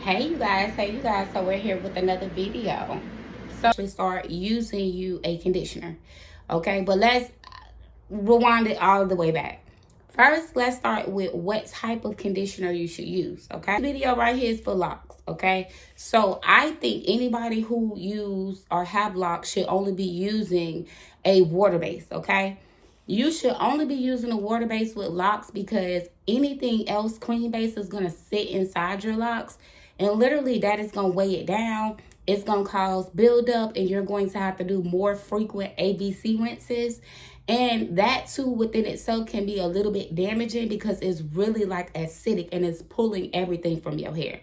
Hey you guys, so we're here with another video. So we start using a conditioner. Okay, but let's rewind it all the way back. First, let's start with what type of conditioner you should use. Okay, this video right here is for locks. Okay, so I think anybody who use or have locks should only be using a water base. Okay, you should only be using a water base with locks because anything else cream base is going to sit inside your locks, and literally that is going to weigh it down. It's going to cause buildup, and you're going to have to do more frequent ABC rinses. And that too within itself can be a little bit damaging because it's really like acidic and it's pulling everything from your hair.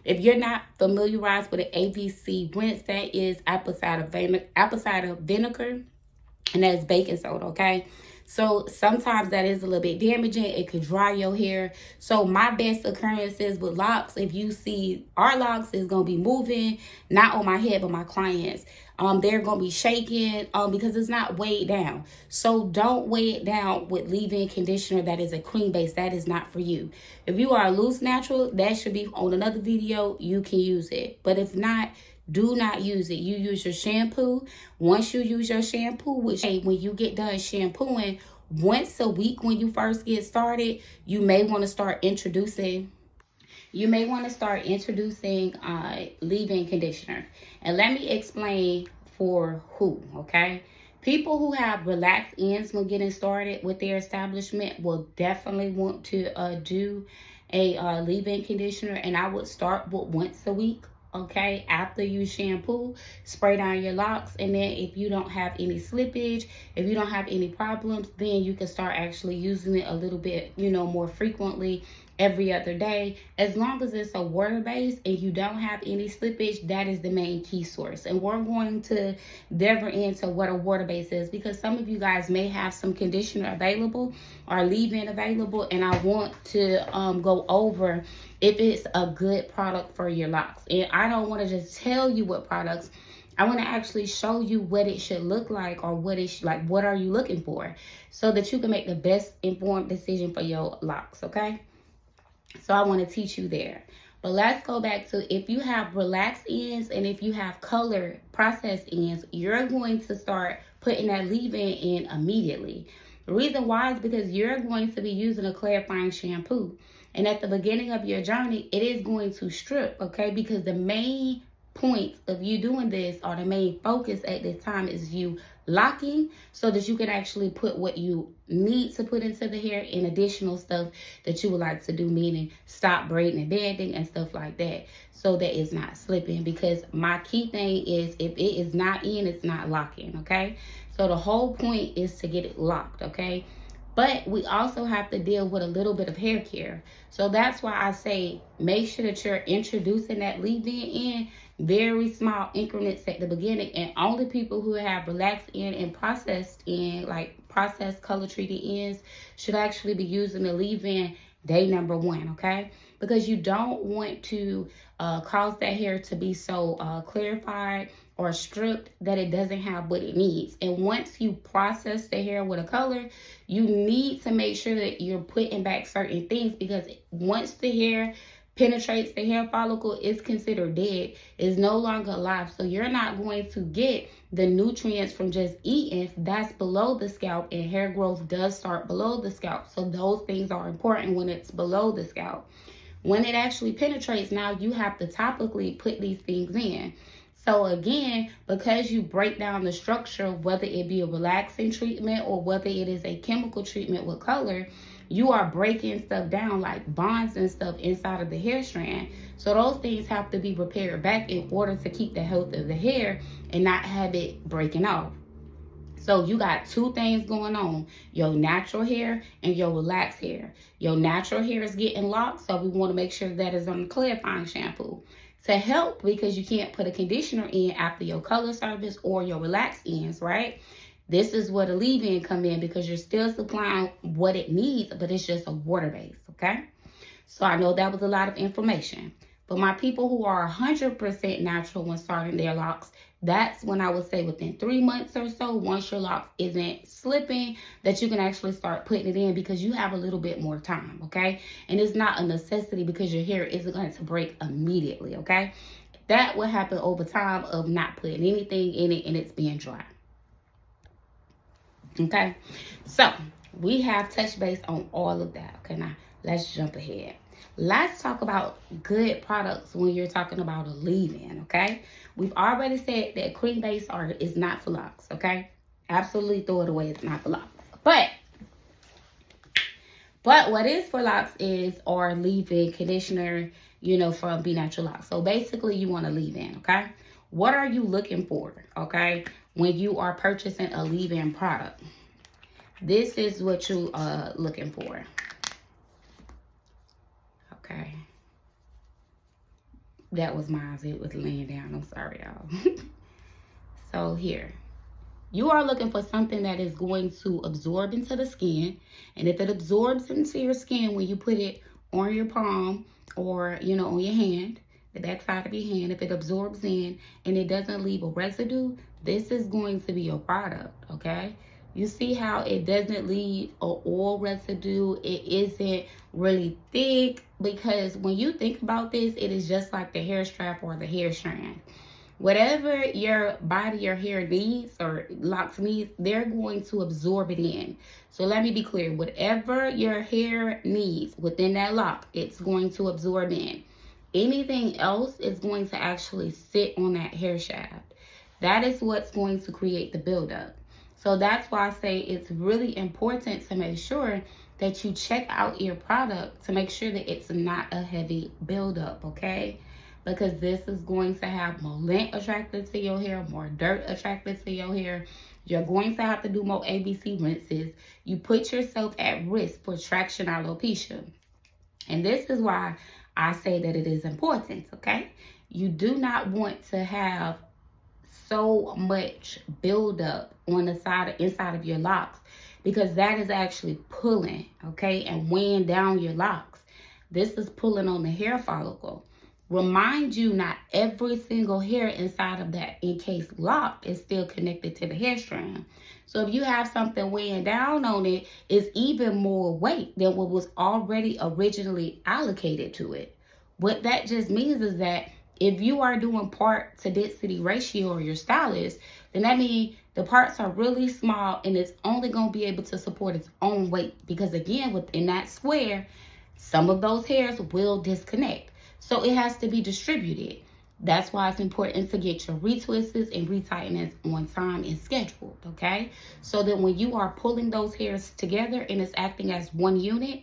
If you're not familiarized with an ABC rinse, that is apple cider vinegar, and that's baking soda. Okay, so sometimes that is a little bit damaging. It could dry your hair. So my best occurrences with locks, if you see our locks, is going to be moving, not on my head but my clients. They're going to be shaking because it's not weighed down. So don't weigh it down with leave-in conditioner that is a cream base. That is not for you. If you are a loose natural, that should be on another video. You can use it, but if not, do not use it. You use your shampoo. Once you use your shampoo, which when you get done shampooing once a week when you first get started, you may want to start introducing leave-in conditioner. And let me explain for who. Okay, people who have relaxed ends when getting started with their establishment will definitely want to do a leave-in conditioner, and I would start with once a week. Okay, after you shampoo, spray down your locks, and then if you don't have any slippage, if you don't have any problems, then you can start actually using it a little bit, more frequently, every other day. As long as it's a water base and you don't have any slippage, that is the main key source. And we're going to delve into what a water base is, because some of you guys may have some conditioner available or leave-in available, and I want to go over if it's a good product for your locks. And I don't want to just tell you what products. I want to actually show you what it should look like, or what are you looking for, so that you can make the best informed decision for your locks. Okay, so I want to teach you there. But let's go back to, if you have relaxed ends and if you have color processed ends, you're going to start putting that leave-in in immediately. The reason why is because you're going to be using a clarifying shampoo. And at the beginning of your journey, it is going to strip, okay? Because the main point of you doing this, or the main focus at this time, is you locking, so that you can actually put what you need to put into the hair and additional stuff that you would like to do, meaning stop braiding and banding and stuff like that, so that it's not slipping. Because my key thing is, if it is not in, it's not locking. Okay, so the whole point is to get it locked. Okay, but we also have to deal with a little bit of hair care. So that's why I say make sure that you're introducing that leave-in in very small increments at the beginning. And only people who have relaxed end and processed end, like processed color treated ends, should actually be using the leave-in day number 1. Okay, because you don't want to cause that hair to be so clarified or stripped that it doesn't have what it needs. And once you process the hair with a color, you need to make sure that you're putting back certain things, because once the hair penetrates the hair follicle, it's considered dead. It's no longer alive. So you're not going to get the nutrients from just eating. That's below the scalp, and hair growth does start below the scalp. So those things are important when it's below the scalp. When it actually penetrates, now you have to topically put these things in. So again, because you break down the structure, whether it be a relaxing treatment or whether it is a chemical treatment with color, you are breaking stuff down like bonds and stuff inside of the hair strand. So those things have to be repaired back in order to keep the health of the hair and not have it breaking off. So you got two things going on: your natural hair and your relaxed hair. Your natural hair is getting locked, so we want to make sure that is on the clarifying shampoo to help, because you can't put a conditioner in after your color service or your relaxed ends, right? This is where the leave-in come in, because you're still supplying what it needs, but it's just a water base. Okay, so I know that was a lot of information, but my people who are 100% natural when starting their locks, That's when I would say within 3 months or so, once your locks isn't slipping, that you can actually start putting it in because you have a little bit more time, okay? And it's not a necessity because your hair isn't going to break immediately, okay? That will happen over time of not putting anything in it and it's being dry. Okay, so we have touched base on all of that. Okay, now let's jump ahead. Let's talk about good products when you're talking about a leave-in. Okay, we've already said that cream-based is not for locks. Okay, absolutely throw it away. It's not for locks. But what is for locks is our leave-in conditioner, you know, from Be Natural Locks. So basically, you want to leave in. Okay, what are you looking for? Okay, when you are purchasing a leave-in product, this is what you are looking for. Okay, that was mine. It was laying down. I'm sorry, y'all. So here, you are looking for something that is going to absorb into the skin. And if it absorbs into your skin when you put it on your palm or, you know, on your hand, the back side of your hand, if it absorbs in and it doesn't leave a residue, this is going to be your product, okay? You see how it doesn't leave an oil residue. It isn't really thick because when you think about this, it is just like the hair strap or the hair strand. Whatever your body, your hair needs or locks needs, they're going to absorb it in. So let me be clear. Whatever your hair needs within that lock, it's going to absorb in. Anything else is going to actually sit on that hair shaft. That is what's going to create the buildup. So that's why I say it's really important to make sure that you check out your product to make sure that it's not a heavy buildup, okay? Because this is going to have more lint attracted to your hair, more dirt attracted to your hair. You're going to have to do more ABC rinses. You put yourself at risk for traction alopecia. And this is why I say that it is important, okay? You do not want to have so much buildup on the inside of your locks because that is actually pulling, okay, and weighing down your locks. This is pulling on the hair follicle. Remind you, not every single hair inside of that encased lock is still connected to the hair strand. So if you have something weighing down on it, it's even more weight than what was already originally allocated to it. What that just means is that if you are doing part to density ratio or your stylist, then that means the parts are really small and it's only going to be able to support its own weight. Because again, within that square, some of those hairs will disconnect. So it has to be distributed. That's why it's important to get your retwists and retightenings on time and scheduled, okay? So that when you are pulling those hairs together and it's acting as one unit,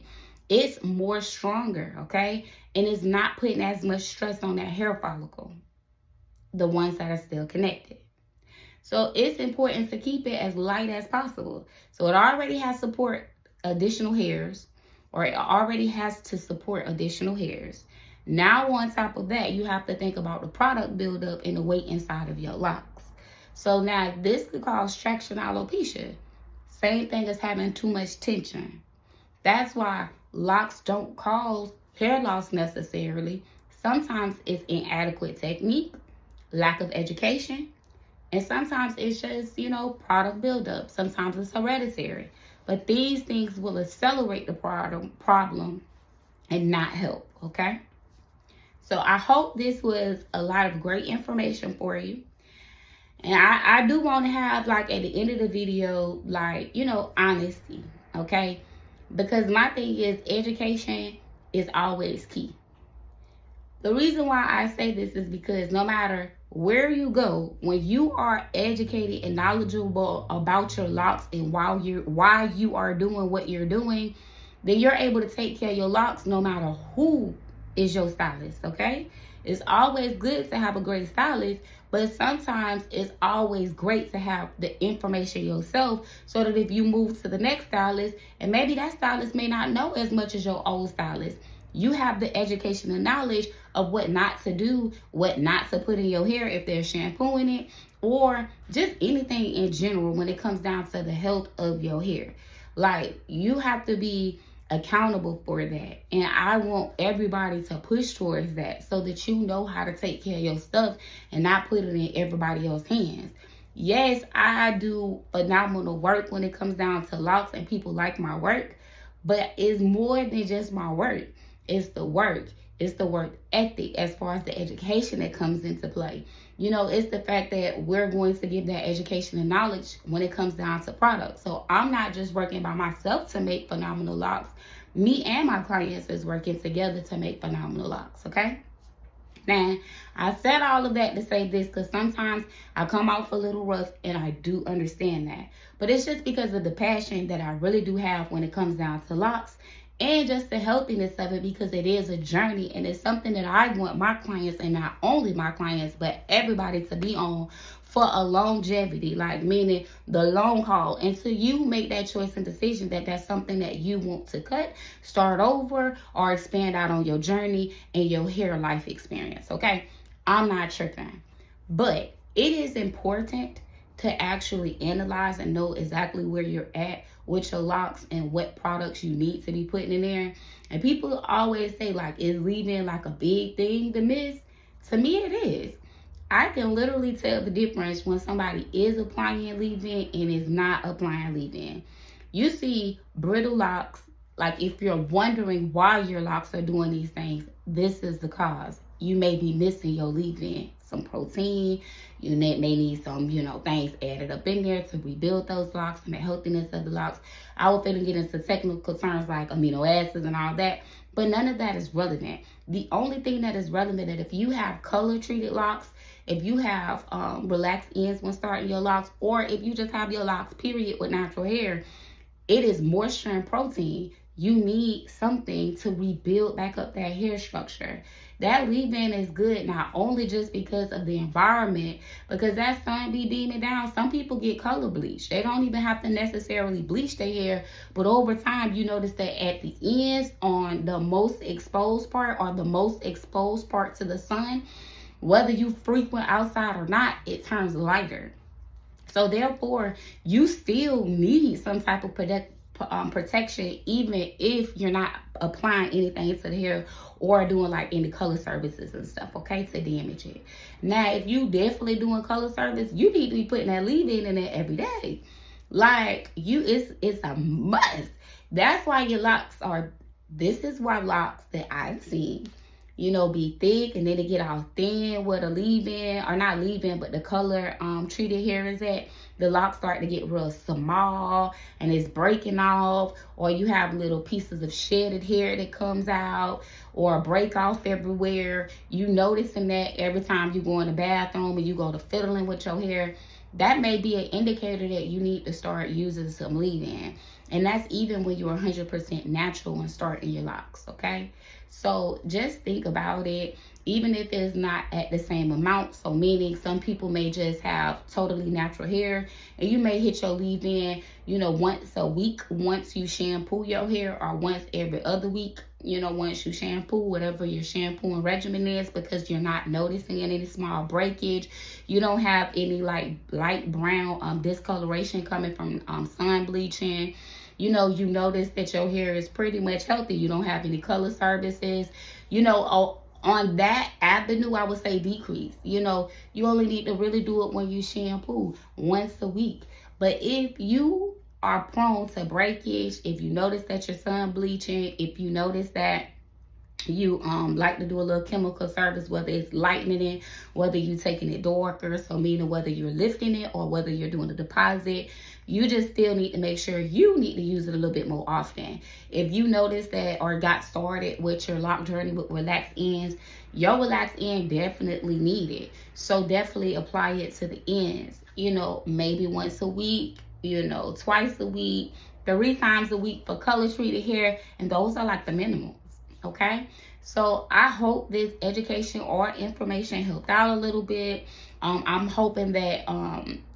it's more stronger, okay? And it's not putting as much stress on that hair follicle, the ones that are still connected. So it's important to keep it as light as possible. So it already has support additional hairs, or it already has to support additional hairs. Now on top of that, you have to think about the product buildup and the weight inside of your locks. So now this could cause traction alopecia. Same thing as having too much tension. That's why locks don't cause hair loss necessarily. Sometimes it's inadequate technique, lack of education, and sometimes it's just, you know, product buildup. Sometimes it's hereditary. But these things will accelerate the problem and not help, okay? So I hope this was a lot of great information for you. And I do want to have, like, at the end of the video, like, you know, honesty, okay? Because my thing is education is always key. The reason why I say this is because no matter where you go, when you are educated and knowledgeable about your locks and why you are doing what you're doing, then you're able to take care of your locks no matter who is your stylist, okay? It's always good to have a great stylist, but sometimes it's always great to have the information yourself so that if you move to the next stylist, and maybe that stylist may not know as much as your old stylist, you have the education and knowledge of what not to do, what not to put in your hair if they're shampooing it, or just anything in general when it comes down to the health of your hair. Like, you have to be accountable for that. And I want everybody to push towards that so that you know how to take care of your stuff and not put it in everybody else's hands. Yes, I do phenomenal work when it comes down to locks and people like my work, but it's more than just my work. It's the work. It's the work ethic as far as the education that comes into play. You know, it's the fact that we're going to give that education and knowledge when it comes down to products. So I'm not just working by myself to make phenomenal locks. Me and my clients is working together to make phenomenal locks, okay? Now, I said all of that to say this because sometimes I come off a little rough, and I do understand that. But it's just because of the passion that I really do have when it comes down to locks, and just the healthiness of it, because it is a journey and it's something that I want my clients, and not only my clients, but everybody to be on for a longevity, like meaning the long haul, until you make that choice and decision that that's something that you want to cut, start over, or expand out on your journey and your hair life experience, okay? I'm not tripping. But it is important to actually analyze and know exactly where you're at with your locks and what products you need to be putting in there. And people always say, like, is leave-in like a big thing to miss? To me, it is. I can literally tell the difference when somebody is applying leave-in and is not applying leave-in. You see brittle locks, like if you're wondering why your locks are doing these things, this is the cause. You may be missing your leave-in, some protein. You may need some, things added up in there to rebuild those locks and the healthiness of the locks. I will finna get into technical terms like amino acids and all that, but none of that is relevant. The only thing that is relevant is if you have color-treated locks, if you have relaxed ends when starting your locks, or if you just have your locks, period, with natural hair, it is moisture and protein. You need something to rebuild back up that hair structure. That leave-in is good not only just because of the environment, because that sun be beaming down. Some people get color bleach. They don't even have to necessarily bleach their hair, but over time you notice that at the ends, on the most exposed part or the most exposed part to the sun, whether you frequent outside or not, it turns lighter. So therefore, you still need some type of protection, even if you're not applying anything to the hair or doing like any color services and stuff, okay, to damage it. Now, if you definitely doing color service, you need to be putting that leave-in in there every day. Like, it's a must. That's why your locks are, this is why locks that I've seen, be thick and then they get all thin where the leave-in, or not leave-in, but the color treated hair is at. The locks start to get real small and it's breaking off, or you have little pieces of shedded hair that comes out, or break off everywhere. You noticing that every time you go in the bathroom and you go to fiddling with your hair. That may be an indicator that you need to start using some leave-in. And that's even when you're 100% natural and starting your locks, okay? So just think about it, even if it's not at the same amount. So meaning some people may just have totally natural hair, and you may hit your leave-in, once a week, once you shampoo your hair, or once every other week, once you shampoo, whatever your shampooing regimen is, because you're not noticing any small breakage. You don't have any like light brown discoloration coming from sun bleaching. You notice that your hair is pretty much healthy. You don't have any color services. On that avenue, I would say decrease. You only need to really do it when you shampoo once a week. But if you are prone to breakage, if you notice that you're sun bleaching, if you notice that you like to do a little chemical service, whether it's lightening it, whether you're taking it darker, so meaning whether you're lifting it or whether you're doing a deposit, you just still need to make sure you need to use it a little bit more often. If you notice that or got started with your lock journey with relaxed ends, your relaxed end definitely need it. So definitely apply it to the ends, maybe once a week, twice a week, 3 times a week for color treated hair, and those are like the minimums. Okay, so I hope this education or information helped out a little bit. I'm hoping that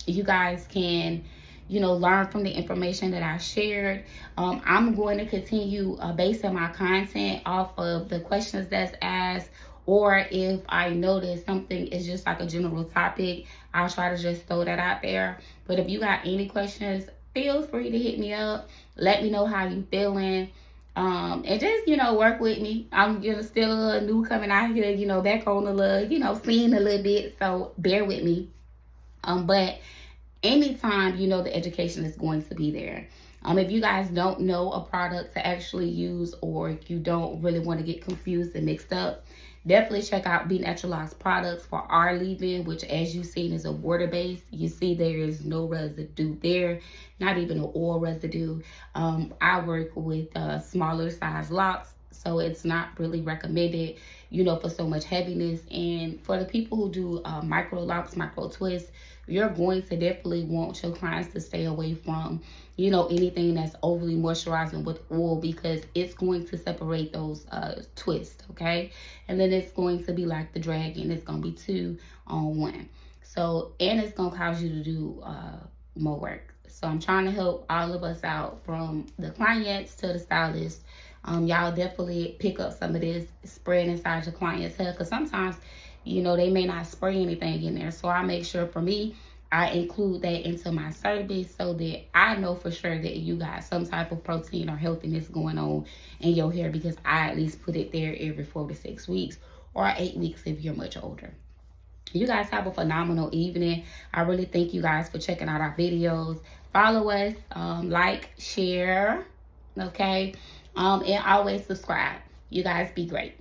you guys can learn from the information that I shared. I'm going to continue basing my content off of the questions that's asked, or if I notice something is just like a general topic, I'll try to just throw that out there. But if you got any questions, feel free to hit me up. Let me know how you feeling. And just, work with me. I'm, still a little new coming out here, back on the little, scene a little bit. So bear with me. But anytime, the education is going to be there. If you guys don't know a product to actually use, or you don't really want to get confused and mixed up, definitely check out Be Natural Locs products for our leave-in, which, as you've seen, is a water base. You see there is no residue there, not even an oil residue. I work with smaller size locs, so it's not really recommended, for so much heaviness. And for the people who do micro locks, micro twists, you're going to definitely want your clients to stay away from, anything that's overly moisturizing with oil, because it's going to separate those twists, okay? And then it's going to be like the dragon. It's going to be 2 on 1. So, and it's going to cause you to do more work. So I'm trying to help all of us out, from the clients to the stylists. Y'all definitely pick up some of this, spread inside your client's hair, because sometimes, they may not spray anything in there. So I make sure, for me, I include that into my service, so that I know for sure that you got some type of protein or healthiness going on in your hair, because I at least put it there every 4 to 6 weeks, or 8 weeks if you're much older. You guys have a phenomenal evening. I really thank you guys for checking out our videos. Follow us, like, share, okay? And always subscribe. You guys be great.